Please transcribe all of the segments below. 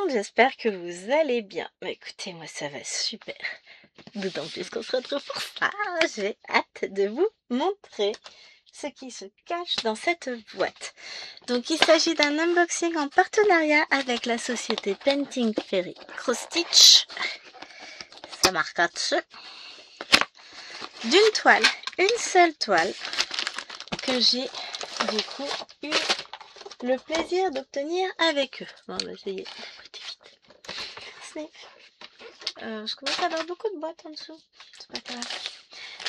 monde, j'espère que vous allez bien. Bah, écoutez, moi ça va super. D'autant plus qu'on se retrouve pour ça. J'ai hâte de vous montrer ce qui se cache dans cette boîte. Donc il s'agit d'un unboxing en partenariat avec la société Painting Fairy Cross Stitch. Ça marque dessus. D'une toile, une seule toile que j'ai du coup eu le plaisir d'obtenir avec eux. Bon, bah, ça y est, écoutez vite. Snape. Je commence à avoir beaucoup de boîtes en dessous. C'est pas grave.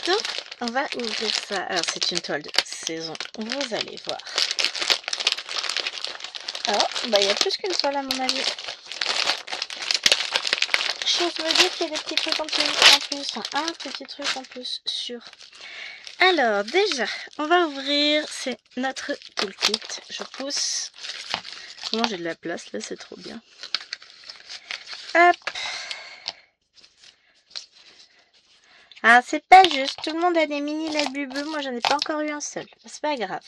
Donc, on va ouvrir ça. Alors, c'est une toile de saison. Vous allez voir. Alors, bah, il y a plus qu'une toile à mon avis. Je me dis qu'il y a des petits trucs en plus. Un petit truc en plus sûr. Alors, déjà, on va ouvrir. C'est notre toolkit. Je pousse. Comment j'ai de la place là, c'est trop bien. Hop. Ah, c'est pas juste. Tout le monde a des mini labubeux. Moi, j'en ai pas encore eu un seul. C'est pas grave.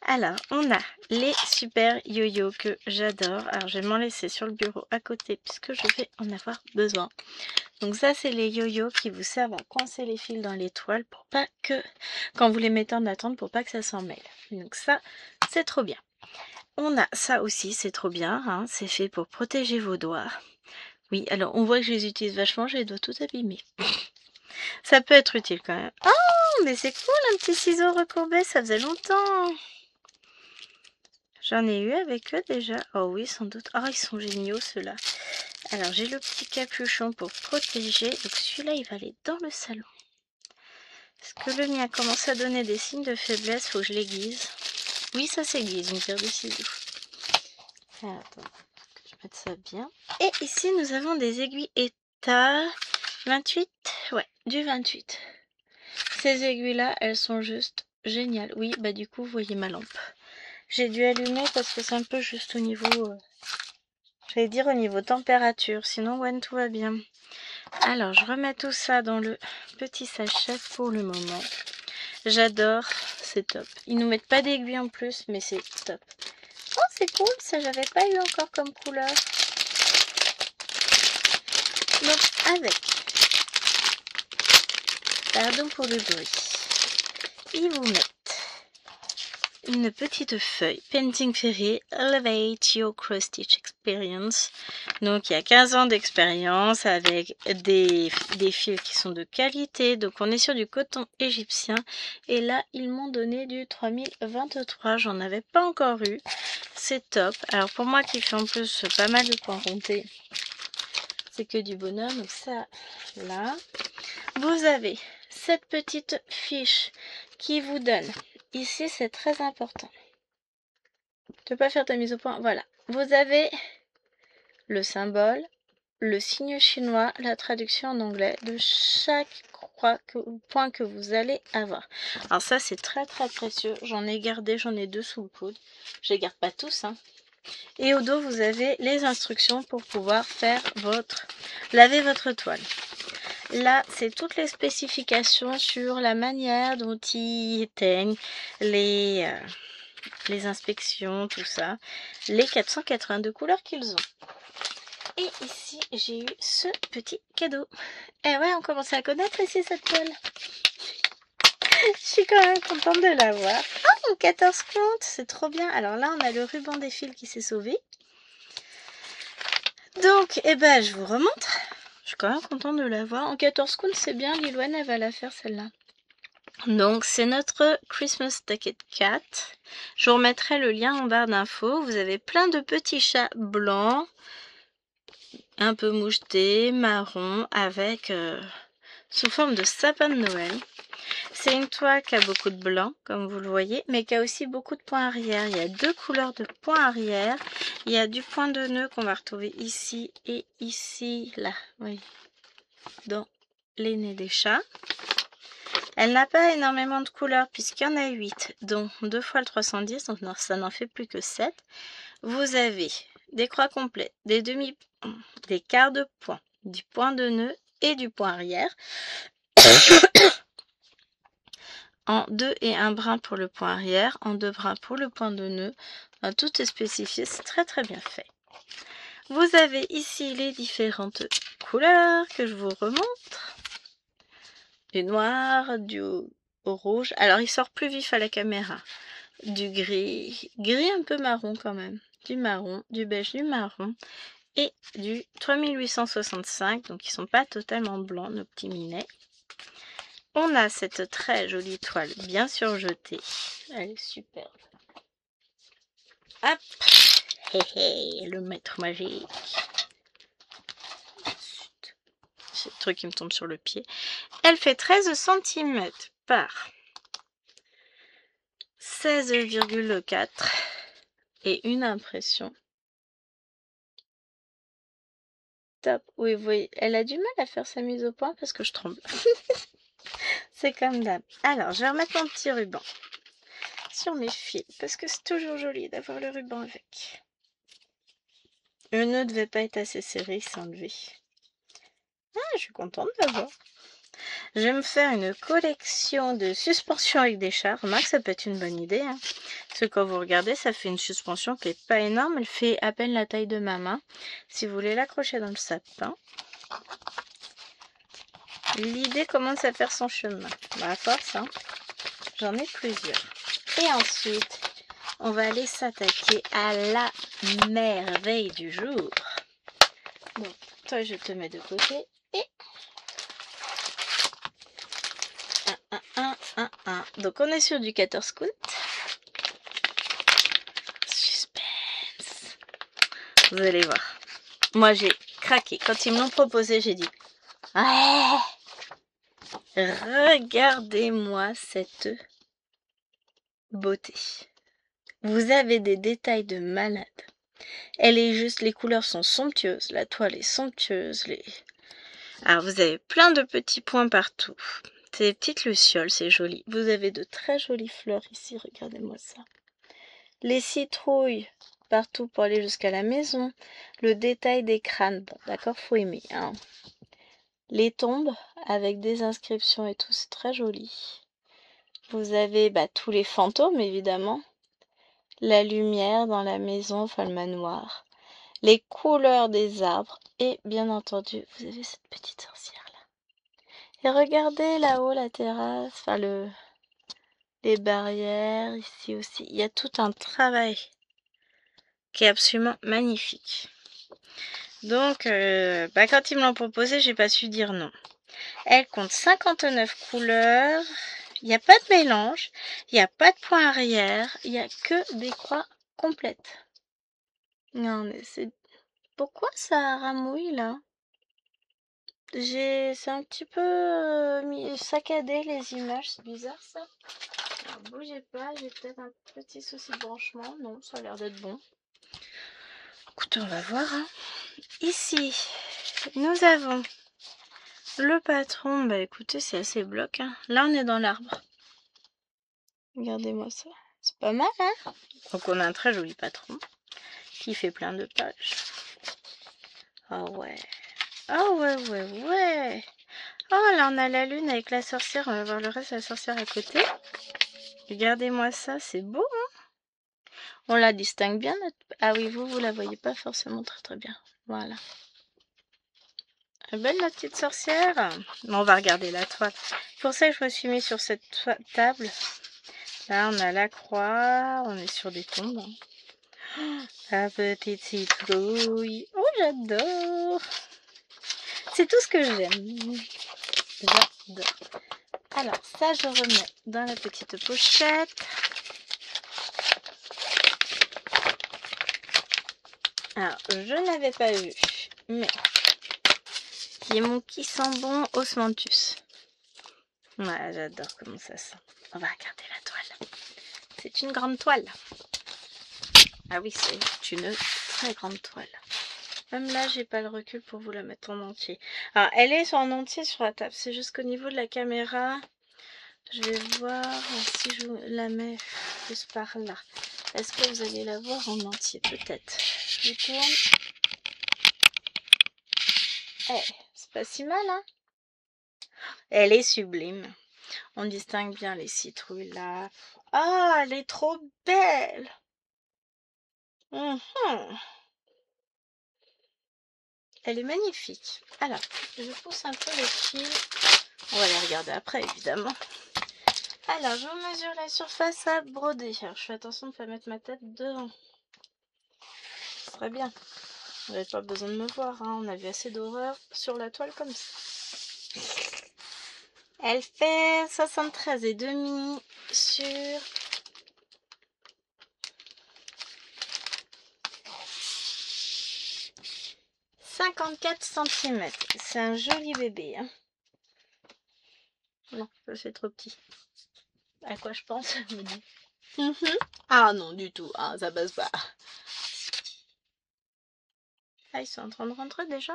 Alors, on a les super yo-yo que j'adore. Alors, je vais m'en laisser sur le bureau à côté puisque je vais en avoir besoin. Donc ça, c'est les yo-yo qui vous servent à coincer les fils dans les toiles pour pas que, quand vous les mettez en attente, pour pas que ça s'en mêle. Donc ça, c'est trop bien. On a ça aussi, c'est trop bien. Hein, c'est fait pour protéger vos doigts. Oui, alors on voit que je les utilise vachement, j'ai les doigts tout abîmés. Ça peut être utile quand même. Oh, mais c'est cool, un petit ciseau recourbé, ça faisait longtemps. J'en ai eu avec eux déjà. Oh oui, sans doute. Oh, ils sont géniaux ceux-là. Alors, j'ai le petit capuchon pour protéger. Donc celui-là, il va aller dans le salon. Parce que le mien commence à donner des signes de faiblesse, faut que je l'aiguise. Oui, ça s'aiguise, une paire de ciseaux. Alors, attends, que je mette ça bien. Et ici, nous avons des aiguilles ETA 28. Ouais, du 28. Ces aiguilles-là, elles sont juste géniales. Oui, bah du coup, vous voyez ma lampe. J'ai dû allumer parce que c'est un peu juste au niveau... j'allais dire au niveau température. Sinon, ouais, tout va bien. Alors, je remets tout ça dans le petit sachet pour le moment. J'adore, c'est top. Ils nous mettent pas d'aiguilles en plus, mais c'est top. Oh, c'est cool, ça j'avais pas eu encore comme couleur. Donc, avec, pardon pour le bruit, ils vous mettent une petite feuille Painting Fairy Elevate Your Cross Stitch Experience. Donc il y a 15 ans d'expérience avec des fils qui sont de qualité. Donc on est sur du coton égyptien. Et là ils m'ont donné du 3023. J'en avais pas encore eu. C'est top. Alors pour moi qui fais en plus pas mal de points comptés, c'est que du bonheur. Donc ça là. Vous avez cette petite fiche qui vous donne. Ici, c'est très important. Tu peux pas faire ta mise au point. Voilà. Vous avez le symbole, le signe chinois, la traduction en anglais de chaque point que vous allez avoir. Alors ça, c'est très très précieux. J'en ai gardé, j'en ai 2 sous le coude. Je les garde pas tous. Hein. Et au dos, vous avez les instructions pour pouvoir faire laver votre toile. Là, c'est toutes les spécifications sur la manière dont ils éteignent les inspections, tout ça. Les 482 couleurs qu'ils ont. Et ici, j'ai eu ce petit cadeau. Et ouais, on commence à connaître ici cette toile. Je suis quand même contente de l'avoir. Oh, 14 comptes, c'est trop bien. Alors là, on a le ruban des fils qui s'est sauvé. Donc, eh ben, je vous remontre. Je suis quand même contente de l'avoir. En 14 comptes, c'est bien. Lilouane, elle va la faire celle-là. Donc, c'est notre Christmas Tacket Cat. Je vous remettrai le lien en barre d'infos. Vous avez plein de petits chats blancs, un peu mouchetés, marron, avec sous forme de sapin de Noël. C'est une toile qui a beaucoup de blanc, comme vous le voyez, mais qui a aussi beaucoup de points arrière. Il y a 2 couleurs de points arrière. Il y a du point de nœud qu'on va retrouver ici et ici, là, oui, dans les nez des chats. Elle n'a pas énormément de couleurs puisqu'il y en a 8, dont 2 fois le 310, donc ça n'en fait plus que 7. Vous avez des croix complètes, des quarts de point, du point de nœud et du point arrière. En 2 et 1 brin pour le point arrière, en 2 brins pour le point de nœud. Tout est spécifié, c'est très très bien fait. Vous avez ici les différentes couleurs que je vous remontre. Du noir, du rouge. Alors, il sort plus vif à la caméra. Du gris, gris un peu marron quand même. Du marron, du beige, du marron. Et du 3865, donc ils sont pas totalement blancs, nos petits minets. On a cette très jolie toile bien surjetée. Elle est superbe. Hop, hé hé, le maître magique. C'est le truc qui me tombe sur le pied. Elle fait 13 cm par 16,4 et une impression. Top. Oui, oui, elle a du mal à faire sa mise au point parce que je tremble. C'est comme d'hab. Alors, je vais remettre mon petit ruban sur mes fils parce que c'est toujours joli d'avoir le ruban avec. Le nœud ne devait pas être assez serré, il s'est enlevé. Ah, je suis contente d'avoir. Je vais me faire une collection de suspensions avec des chats. Remarque, ça peut être une bonne idée. Hein. Parce que quand vous regardez, ça fait une suspension qui n'est pas énorme. Elle fait à peine la taille de ma main. Si vous voulez l'accrocher dans le sapin. L'idée commence à faire son chemin. Bah, à force, hein. J'en ai plusieurs. Et ensuite, on va aller s'attaquer à la merveille du jour. Donc, toi, je te mets de côté. Et... Donc, on est sur du 14 Scout. Suspense. Vous allez voir. Moi, j'ai craqué. Quand ils me l'ont proposé, j'ai dit... Ouais. Regardez-moi cette beauté. Vous avez des détails de malade. Elle est juste, les couleurs sont somptueuses. La toile est somptueuse. Alors, vous avez plein de petits points partout. C'est des petites lucioles, c'est joli. Vous avez de très jolies fleurs ici, regardez-moi ça. Les citrouilles partout pour aller jusqu'à la maison. Le détail des crânes, bon, d'accord, faut aimer. Hein. Les tombes avec des inscriptions et tout, c'est très joli. Vous avez tous les fantômes, évidemment. La lumière dans la maison, enfin le manoir. Les couleurs des arbres. Et bien entendu, vous avez cette petite sorcière là. Et regardez là-haut la terrasse, enfin les barrières ici aussi. Il y a tout un travail qui est absolument magnifique. Donc, quand ils me l'ont proposé, j'ai pas su dire non. Elle compte 59 couleurs. Il n'y a pas de mélange. Il n'y a pas de point arrière. Il n'y a que des croix complètes. Non, mais c'est... Pourquoi ça ramouille, là? C'est un petit peu saccadé, les images. C'est bizarre, ça. Alors, bougez pas. J'ai peut-être un petit souci de branchement. Non, ça a l'air d'être bon. Écoutez, on va voir. Hein. Ici, nous avons le patron. Bah, écoutez, c'est assez bloc. Hein. Là, on est dans l'arbre. Regardez-moi ça. C'est pas mal, hein? Donc, on a un très joli patron qui fait plein de pages. Oh ouais. Oh ouais, ouais, ouais. Oh, là, on a la lune avec la sorcière. On va voir le reste de la sorcière à côté. Regardez-moi ça, c'est beau, hein? On la distingue bien. Ah oui, vous la voyez pas forcément très très bien. Voilà. Belle la petite sorcière. Bon, on va regarder la toile. C'est pour ça que je me suis mis sur cette table. Là, on a la croix. On est sur des tombes. Hein. La petite citrouille. Oh, j'adore. C'est tout ce que j'aime. J'adore. Alors, ça, je remets dans la petite pochette. Alors, je n'avais pas vu, mais qui est mon qui sent bon Osmanthus. Ouais, j'adore comment ça sent. On va regarder la toile. C'est une grande toile. Ah oui, c'est une très grande toile. Même là, j'ai pas le recul pour vous la mettre en entier. Alors, elle est en entier sur la table. C'est juste qu'au niveau de la caméra, je vais voir si je la mets plus par là. Est-ce que vous allez la voir en entier? Peut-être. Je tourne. Eh, c'est pas si mal, hein? Elle est sublime. On distingue bien les citrouilles là. Ah, elle est trop belle! Elle est magnifique. Alors, je pousse un peu les fils. On va les regarder après, évidemment. Alors, je vous mesure la surface à broder. Alors, je fais attention de ne pas mettre ma tête devant. Ce serait bien. Vous n'avez pas besoin de me voir, hein. On a vu assez d'horreur sur la toile comme ça. Elle fait 73,5 sur 54 cm. C'est un joli bébé, hein. Non, ça c'est trop petit. À quoi je pense, je me dis. Ah non, du tout, ah, ça passe pas. Ah, ils sont en train de rentrer déjà.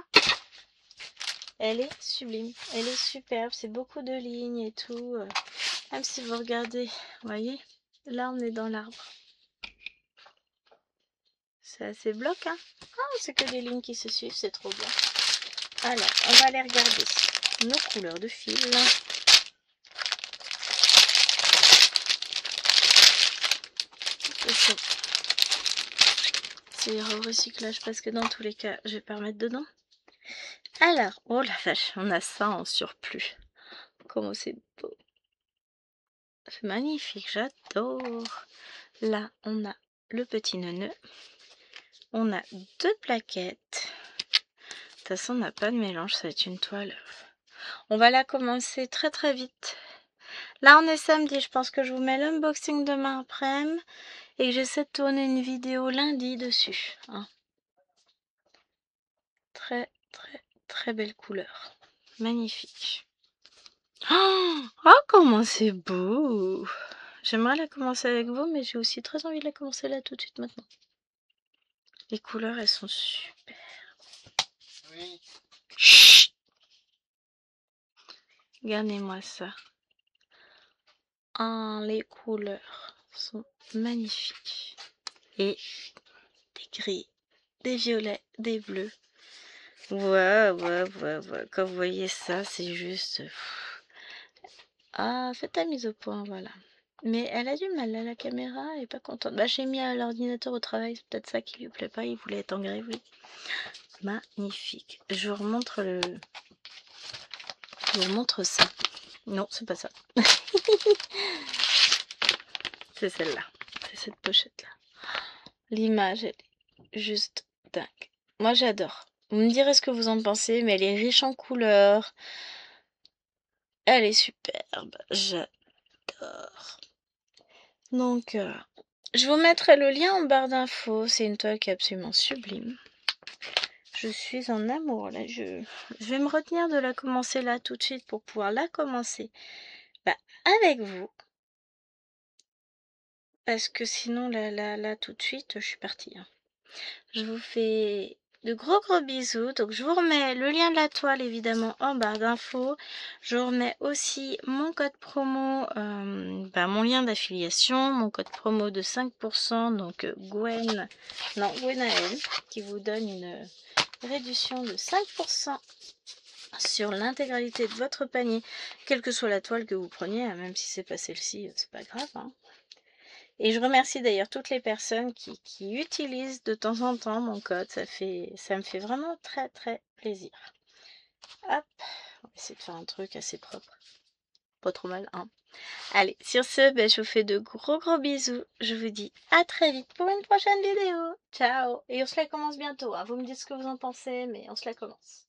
Elle est sublime, elle est superbe, c'est beaucoup de lignes et tout. Même si vous regardez, vous voyez, là on est dans l'arbre. C'est assez bloc, hein. Oh, c'est que des lignes qui se suivent, c'est trop bien. Alors, on va aller regarder nos couleurs de fil. C'est au recyclage parce que dans tous les cas, je vais pas remettre dedans. Alors, oh la vache, on a ça en surplus. Comment c'est beau. C'est magnifique, j'adore. Là, on a le petit neuneu. On a 2 plaquettes. De toute façon, on n'a pas de mélange, ça va être une toile. On va la commencer très très vite. Là, on est samedi, je pense que je vous mets l'unboxing demain après-midi et que j'essaie de tourner une vidéo lundi dessus. Hein. Très très très belle couleur. Magnifique. Oh, comment c'est beau! J'aimerais la commencer avec vous, mais j'ai aussi très envie de la commencer là tout de suite maintenant. Les couleurs, elles sont super. Oui. Chut! Regardez-moi ça. Ah, les couleurs sont magnifiques. Et des gris, des violets, des bleus. Ouais. Quand vous voyez ça, c'est juste... Ah, faites ta mise au point, voilà. Mais elle a du mal, là, la caméra, elle est pas contente. Bah, j'ai mis l'ordinateur au travail, c'est peut-être ça qui lui plaît pas, il voulait être en grève, oui. Magnifique. Je vous remontre Je vous montre ça. Non, c'est pas ça. C'est celle-là. C'est cette pochette-là. L'image, elle est juste dingue. Moi, j'adore. Vous me direz ce que vous en pensez, mais elle est riche en couleurs. Elle est superbe. J'adore. Donc, je vous mettrai le lien en barre d'infos. C'est une toile qui est absolument sublime. Je suis en amour, là. Je vais me retenir de la commencer là tout de suite pour pouvoir la commencer avec vous. Parce que sinon, là, tout de suite, je suis partie. Hein. Je vous fais de gros bisous. Donc, je vous remets le lien de la toile, évidemment, en barre d'infos. Je vous remets aussi mon code promo, mon lien d'affiliation, mon code promo de 5%. Donc, Gwenaël, qui vous donne une réduction de 5% sur l'intégralité de votre panier, quelle que soit la toile que vous preniez, hein, même si c'est pas celle-ci, c'est pas grave. Hein. Et je remercie d'ailleurs toutes les personnes qui utilisent de temps en temps mon code. Ça me fait vraiment très très plaisir. Hop, on va essayer de faire un truc assez propre. Pas trop mal, hein. Allez, sur ce, je vous fais de gros bisous. Je vous dis à très vite pour une prochaine vidéo. Ciao. Et on se la commence bientôt. Hein. Vous me dites ce que vous en pensez, mais on se la commence.